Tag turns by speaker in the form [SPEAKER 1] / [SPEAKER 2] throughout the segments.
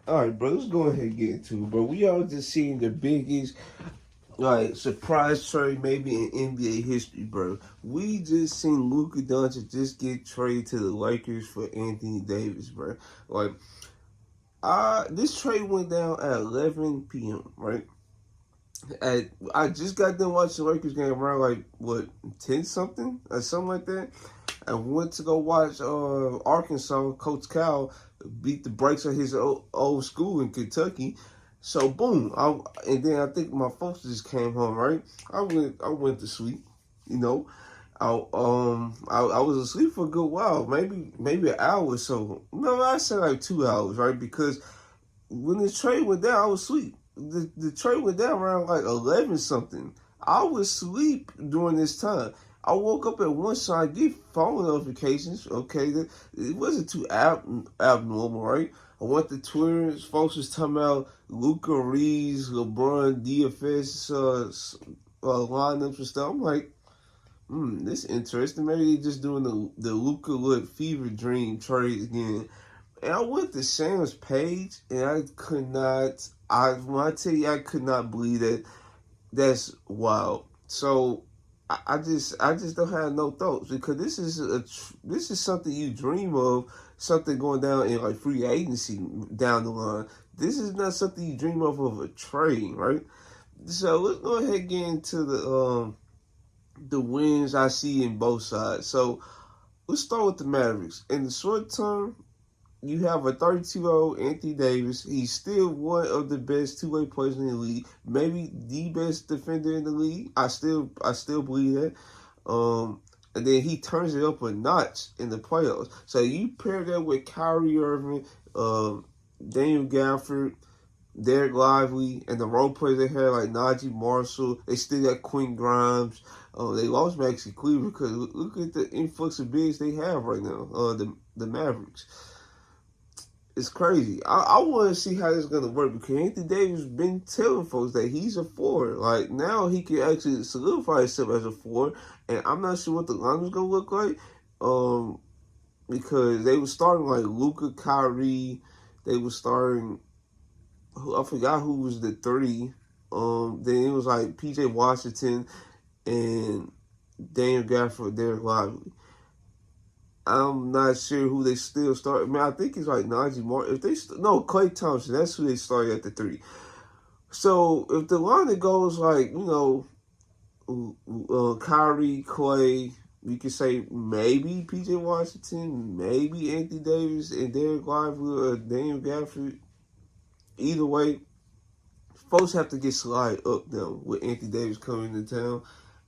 [SPEAKER 1] All right, bro. Let's go ahead and get into it, bro. We all just seen the biggest surprise trade maybe in NBA history, bro. We just seen Luka Doncic just get traded to the Lakers for Anthony Davis, bro. Like, this trade went down at 11 p.m. Right? I just got done watching the Lakers game around like what 10 something or something like that. I went to go watch Arkansas. Coach Cal beat the brakes of his old school in Kentucky. So boom, and then I think my folks just came home. Right, I went to sleep. You know, I was asleep for a good while, maybe an hour or so. No, I said like 2 hours, right? Because when the trade went down, I was asleep. The trade went down around like 11 something. I was asleep during this time. I woke up at one, so I get phone notifications. Okay, it wasn't too abnormal, right? I went to Twitter. Folks was talking about Luca Reeves, LeBron DFS lineups and stuff. I'm like, this is interesting. Maybe they just doing the Luca look fever dream trade again. And I went to Sam's page, and I could not. When I tell you, I could not believe that. That's wild. So I just don't have no thoughts because this is something you dream of, something going down in like free agency down the line. This is not something you dream of a trade, right? So let's go ahead and get into the wins I see in both sides. So let's start with the Mavericks. In the short term, you have a 32-year-old Anthony Davis. He's still one of the best two-way players in the league, maybe the best defender in the league. I still believe that. And then he turns it up a notch in the playoffs. So you pair that with Kyrie Irving, Daniel Gafford, Derek Lively, and the role players they had like Najee Marshall. They still got Quinn Grimes. They lost Maxi Cleaver because look at the influx of bigs they have right now. The Mavericks. It's crazy. I want to see how this is going to work because Anthony Davis been telling folks that he's a forward. Like, now he can actually solidify himself as a forward. And I'm not sure what the line is going to look like because they were starting like Luka, Kyrie. They were starting, I forgot who was the three. Then it was like PJ Washington and Daniel Gafford, Derek Lively. I'm not sure who they still start. I mean, I think it's like Najee Martin. No, Klay Thompson. That's who they started at the three. So if the line that goes like Kyrie, Klay, we could say maybe PJ Washington, maybe Anthony Davis and Derek Lively or Daniel Gafford. Either way, folks have to get slide up now with Anthony Davis coming to town.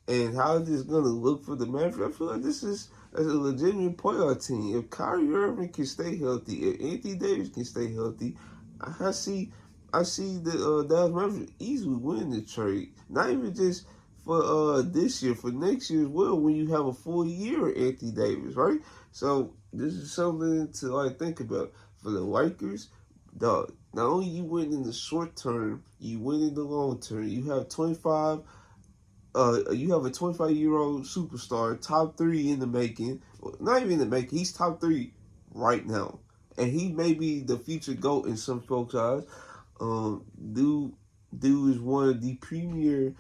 [SPEAKER 1] And how is this going to look for the Mavericks? I feel like this is as a legitimate playoff team. If Kyrie Irving can stay healthy, if Anthony Davis can stay healthy, I see the Dallas Mavericks easily winning the trade. Not even just for this year, for next year as well. When you have a full year of Anthony Davis, right? So this is something to like think about for the Lakers. Dog, not only you win in the short term, you win in the long term. You have a 25-year-old superstar, top three in the making. Not even in the making. He's top three right now, and he may be the future GOAT in some folks' eyes. Um, dude, dude is one of the premier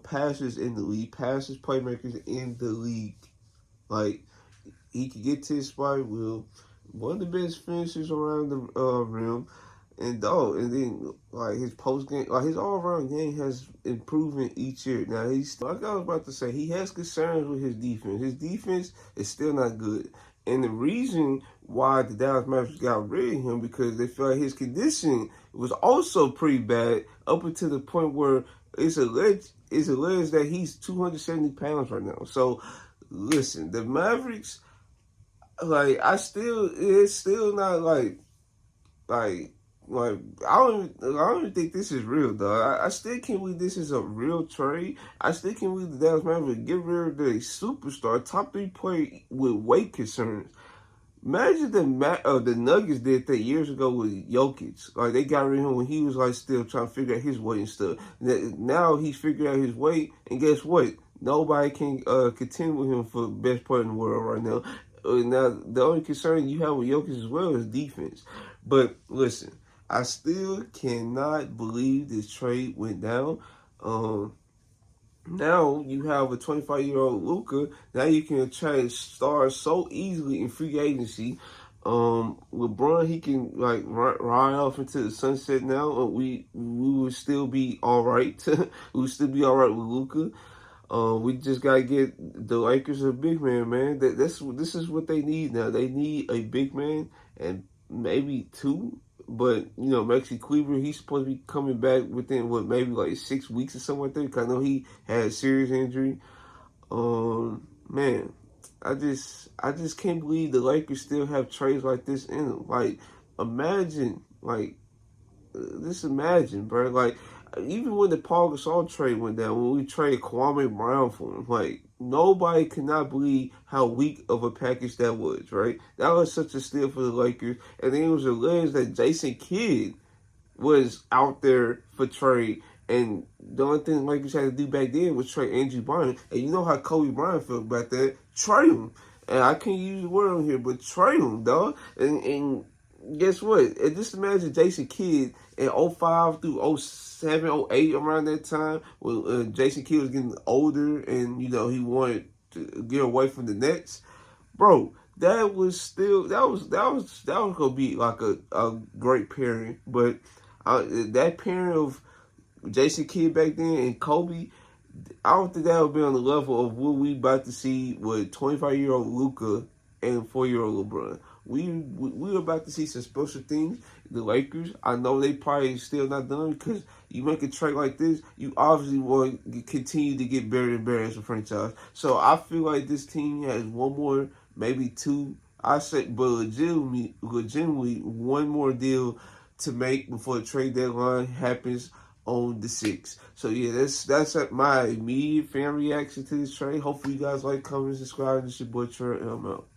[SPEAKER 1] passers in the league, passers, playmakers in the league. Like, he could get to his spot. Will one of the best finishers around the rim. And then like his post game, like his all around game has improvement each year. Now he's like I was about to say, he has concerns with his defense. His defense is still not good, and the reason why the Dallas Mavericks got rid of him because they felt like his condition was also pretty bad up until the point where it's alleged that he's 270 pounds right now. So listen, the Mavericks, like it's still not like like I don't even think this is real, though. I still can't believe this is a real trade. I still can't believe the Dallas Mavericks get rid of their superstar, top three player with weight concerns. Imagine the Nuggets did that years ago with Jokic. Like, they got rid of him when he was like still trying to figure out his weight and stuff. Now he's figured out his weight, and guess what? Nobody can contend with him for best player in the world right now. Now the only concern you have with Jokic as well is defense. But listen. I still cannot believe this trade went down. Now you have a 25-year-old Luka. Now you can attract stars so easily in free agency. LeBron, he can like ride off into the sunset now. We will still be all right. We will still be all right with Luka. We just gotta get the Lakers a big man, man. This is what they need now. They need a big man and maybe two. But Maxi Kleber, he's supposed to be coming back within maybe like 6 weeks or something like that. 'Cause I know he had a serious injury. Man, I just can't believe the Lakers still have trades like this in them. Like, imagine, like, just imagine, bro. Like, even when the Paul Gasol trade went down, when we traded Kwame Brown for him, like, nobody could not believe how weak of a package that was, right? That was such a steal for the Lakers. And then it was alleged that Jason Kidd was out there for trade. And the only thing the Lakers had to do back then was trade Andrew Bynum. And you know how Kobe Bryant felt about that. Trade him. And I can't use the word on here, but trade him, dog. And guess what? And just imagine Jason Kidd in 05 through 07, 08, around that time, when Jason Kidd was getting older and, he wanted to get away from the Nets. Bro, that was gonna be like a great pairing. But that pairing of Jason Kidd back then and Kobe, I don't think that would be on the level of what we about to see with 25-year-old Luka and 4-year-old LeBron. We're about to see some special things. The Lakers, I know they probably still not done because you make a trade like this, you obviously want to continue to get better and better as a franchise. So I feel like this team has one more, maybe two. I say, but legitimately one more deal to make before the trade deadline happens on the 6th. So yeah, that's my immediate fan reaction to this trade. Hopefully you guys like, comment, subscribe. This is your boy Trey, and I'm out.